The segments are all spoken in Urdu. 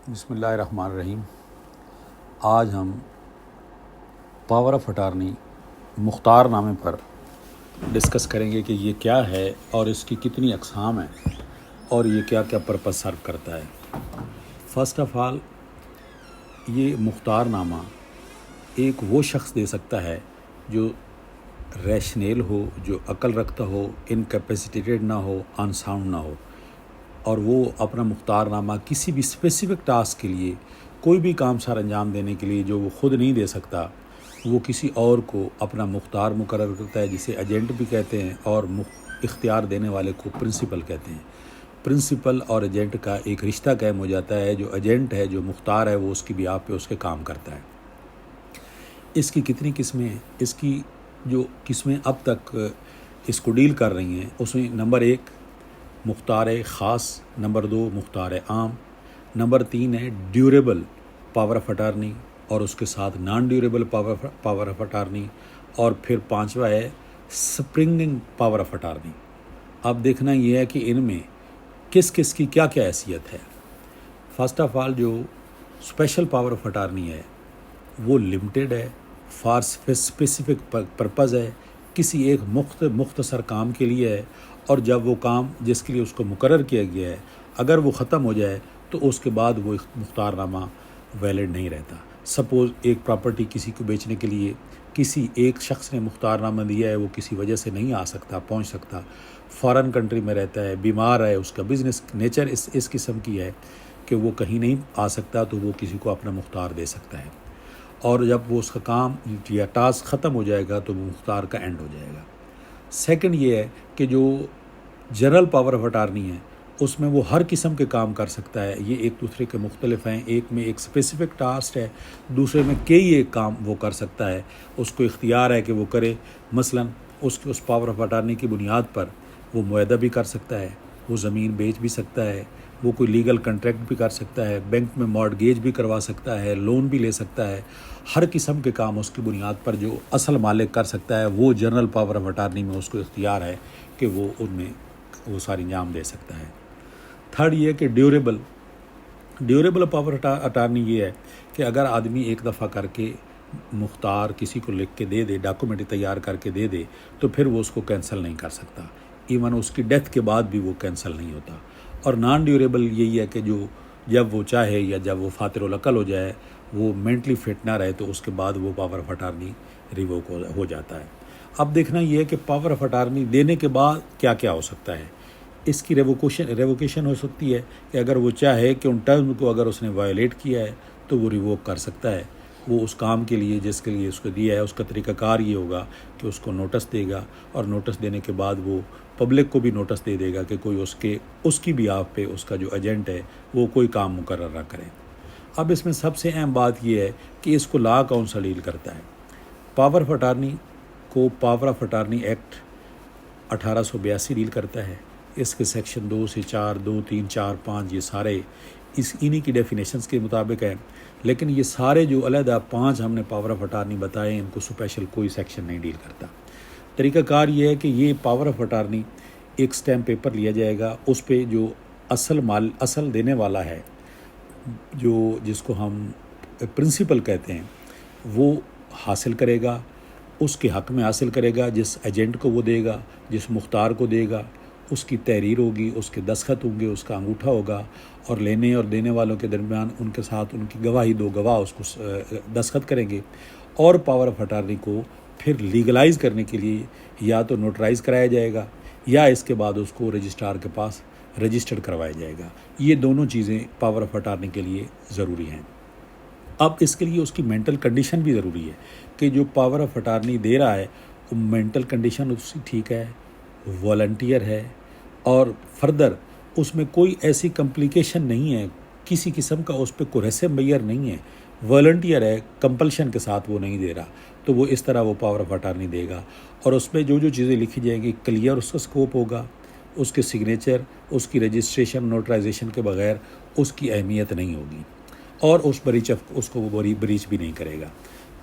بسم اللہ الرحمن الرحیم۔ آج ہم پاور آف اٹارنی مختار نامے پر ڈسکس کریں گے کہ یہ کیا ہے اور اس کی کتنی اقسام ہیں اور یہ کیا کیا پرپس سرو کرتا ہے۔ فرسٹ آف آل، یہ مختار نامہ ایک وہ شخص دے سکتا ہے جو ریشنیل ہو، جو عقل رکھتا ہو، انکیپیسیٹیڈ نہ ہو، انساؤنڈ نہ ہو، اور وہ اپنا مختار نامہ کسی بھی اسپیسیفک ٹاسک کے لیے، کوئی بھی کام سر انجام دینے کے لیے جو وہ خود نہیں دے سکتا، وہ کسی اور کو اپنا مختار مقرر کرتا ہے، جسے ایجنٹ بھی کہتے ہیں، اور اختیار دینے والے کو پرنسپل کہتے ہیں۔ پرنسپل اور ایجنٹ کا ایک رشتہ قائم ہو جاتا ہے۔ جو ایجنٹ ہے، جو مختار ہے، وہ اس کی بیاہ پہ اس کے کام کرتا ہے۔ اس کی کتنی قسمیں ہیں؟ اس کی جو قسمیں اب تک اس کو ڈیل کر رہی ہیں، اس میں نمبر 1 مختار خاص، نمبر 2 مختار عام، نمبر 3 ہے ڈیوریبل پاور آف اٹارنی، اور اس کے ساتھ naan durable power of attorney, اور پھر 5واں ہے سپرنگنگ پاور آف اٹارنی۔ اب دیکھنا یہ ہے کہ ان میں کس کس کی کیا کیا حیثیت ہے۔ فرسٹ آف آل، جو اسپیشل پاور آف اٹارنی ہے وہ لمیٹیڈ ہے، فار اسپیسیفک پرپز ہے، کسی ایک مختصر کام کے لیے ہے، اور جب وہ کام جس کے لیے اس کو مقرر کیا گیا ہے اگر وہ ختم ہو جائے تو اس کے بعد وہ مختار نامہ ویلڈ نہیں رہتا۔ سپوز ایک پراپرٹی کسی کو بیچنے کے لیے کسی ایک شخص نے مختار نامہ دیا ہے، وہ کسی وجہ سے نہیں آ سکتا، پہنچ سکتا، فارن کنٹری میں رہتا ہے، بیمار ہے، اس کا بزنس نیچر اس قسم کی ہے کہ وہ کہیں نہیں آ سکتا، تو وہ کسی کو اپنا مختار دے سکتا ہے، اور جب وہ اس کا کام یا ٹاسک ختم ہو جائے گا تو وہ مختار کا اینڈ ہو جائے گا۔ سیکنڈ یہ ہے کہ جو جنرل پاور آف اٹارنی ہے اس میں وہ ہر قسم کے کام کر سکتا ہے۔ یہ ایک دوسرے کے مختلف ہیں، ایک میں ایک اسپیسیفک ٹاسک ہے، دوسرے میں کئی ایک کام وہ کر سکتا ہے، اس کو اختیار ہے کہ وہ کرے۔ مثلا اس پاور آف اٹارنی کی بنیاد پر وہ معاہدہ بھی کر سکتا ہے، وہ زمین بیچ بھی سکتا ہے، وہ کوئی لیگل کنٹریکٹ بھی کر سکتا ہے، بینک میں مارگیج بھی کروا سکتا ہے، لون بھی لے سکتا ہے۔ ہر قسم کے کام اس کی بنیاد پر جو اصل مالک کر سکتا ہے، وہ جنرل پاور آف اٹارنی میں اس کو اختیار ہے کہ وہ ان میں وہ ساری انجام دے سکتا ہے۔ تھرڈ یہ کہ ڈیوریبل پاور اٹارنی یہ ہے کہ اگر آدمی ایک دفعہ کر کے مختار کسی کو لکھ کے دے دے، ڈاکومنٹ تیار کر کے دے دے، تو پھر وہ اس کو کینسل نہیں کر سکتا، ایون اس کی ڈیتھ کے بعد بھی وہ کینسل نہیں ہوتا۔ اور نان ڈیوریبل یہی ہے کہ جو جب وہ چاہے یا جب وہ فاتر العقل ہو جائے، وہ مینٹلی فٹ نہ رہے، تو اس کے بعد وہ پاور آف اٹارنی ریووک ہو جاتا ہے۔ اب دیکھنا یہ ہے کہ پاور آف اٹارنی دینے کے بعد کیا کیا ہو سکتا ہے۔ اس کی ریووکیشن ہو سکتی ہے کہ اگر وہ چاہے کہ ان ٹرم کو اگر اس نے وائلیٹ کیا ہے تو وہ ریووک کر سکتا ہے۔ وہ اس کام کے لیے جس کے لیے اس کو دیا ہے، اس کا طریقہ کار یہ ہوگا کہ اس کو نوٹس دے گا، اور نوٹس دینے کے بعد وہ پبلک کو بھی نوٹس دے دے گا کہ کوئی اس کی بیاہ پہ اس کا جو ایجنٹ ہے وہ کوئی کام مقرر نہ کرے۔ اب اس میں سب سے اہم بات یہ ہے کہ اس کو لا کون سا ڈیل کرتا ہے۔ پاور آف اٹارنی کو power of attorney act 1882 deal کرتا ہے۔ اس کے سیکشن 2 سے 4، 2، 3، 4، 5 یہ سارے انہی کی ڈیفینیشنز کے مطابق ہیں، لیکن یہ سارے جو علیحدہ 5 ہم نے پاور آف اٹارنی بتائے، ان کو اسپیشل کوئی سیکشن نہیں ڈیل کرتا۔ طریقہ کار یہ ہے کہ یہ پاور آف اٹارنی ایک سٹیمپ پیپر لیا جائے گا، اس پہ جو اصل دینے والا ہے، جس کو ہم پرنسپل کہتے ہیں، وہ حاصل کرے گا، اس کے حق میں حاصل کرے گا، جس ایجنٹ کو وہ دے گا، جس مختار کو دے گا، اس کی تحریر ہوگی، اس کے دستخط ہوں گے، اس کا انگوٹھا ہوگا، اور لینے اور دینے والوں کے درمیان ان کے ساتھ ان کی گواہی، 2 گواہ اس کو دستخط کریں گے، اور پاور آف اٹارنی کو پھر لیگلائز کرنے کے لیے یا تو نوٹرائز کرایا جائے گا، یا اس کے بعد اس کو رجسٹرار کے پاس رجسٹرڈ کروایا جائے گا۔ یہ دونوں چیزیں پاور آف اٹارنی کے لیے ضروری ہیں۔ اب اس کے لیے اس کی مینٹل کنڈیشن بھی ضروری ہے کہ جو پاور آف اٹارنی دے رہا ہے وہ مینٹل کنڈیشن اس کی ٹھیک ہے، والنٹیئر ہے، اور فردر اس میں کوئی ایسی کمپلیکیشن نہیں ہے، کسی قسم کا اس پہ کوریسو میئر نہیں ہے، والنٹیئر ہے، کمپلشن کے ساتھ وہ نہیں دے رہا، تو وہ اس طرح وہ پاور آف اٹارنی دے گا، اور اس پہ جو چیزیں لکھی جائیں گی کلیئر اس کا اسکوپ ہوگا، اس کے سگنیچر، اس کی رجسٹریشن، نوٹرائزیشن کے بغیر اس کی اہمیت نہیں ہوگی، اور اس کو وہ بریچ بھی نہیں کرے گا۔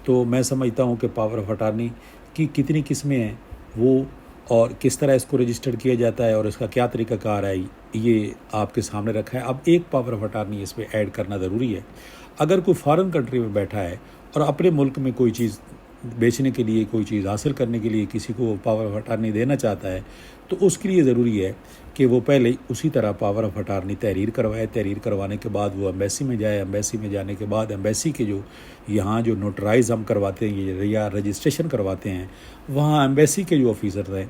تو میں سمجھتا ہوں کہ پاور آف اٹارنی کی کتنی قسمیں ہیں وہ اور کس طرح اس کو رجسٹرڈ کیا جاتا ہے اور اس کا کیا طریقہ کار ہے یہ آپ کے سامنے رکھا ہے۔ اب ایک پاور آف اٹارنی اس پہ ایڈ کرنا ضروری ہے۔ اگر کوئی فارن کنٹری میں بیٹھا ہے اور اپنے ملک میں کوئی چیز بیچنے کے لیے، کوئی چیز حاصل کرنے کے لیے کسی کو پاور آف اٹارنی دینا چاہتا ہے تو اس کے لیے ضروری ہے کہ وہ پہلے اسی طرح پاور آف اٹارنی تحریر کروائے۔ تحریر کروانے کے بعد وہ ایمبیسی میں جائے، ایمبیسی میں جانے کے بعد ایمبیسی کے یہاں جو نوٹرائز ہم کرواتے ہیں یا رجسٹریشن کرواتے ہیں، وہاں ایمبیسی کے جو آفیسر ہیں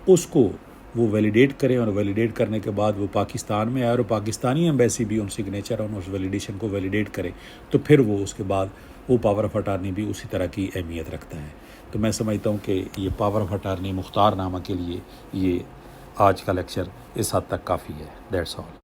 اس کو وہ ویلیڈیٹ کریں، اور ویلیڈیٹ کرنے کے بعد وہ پاکستان میں آئے اور پاکستانی ایمبیسی بھی ان سگنیچر اور اس ویلیڈیشن کو ویلیڈیٹ کرے، تو پھر وہ اس کے بعد وہ پاور آف اٹارنی بھی اسی طرح کی اہمیت رکھتا ہے۔ تو میں سمجھتا ہوں کہ یہ پاور آف اٹارنی مختار نامہ کے لیے یہ آج کا لیکچر اس حد تک کافی ہے۔ That's all.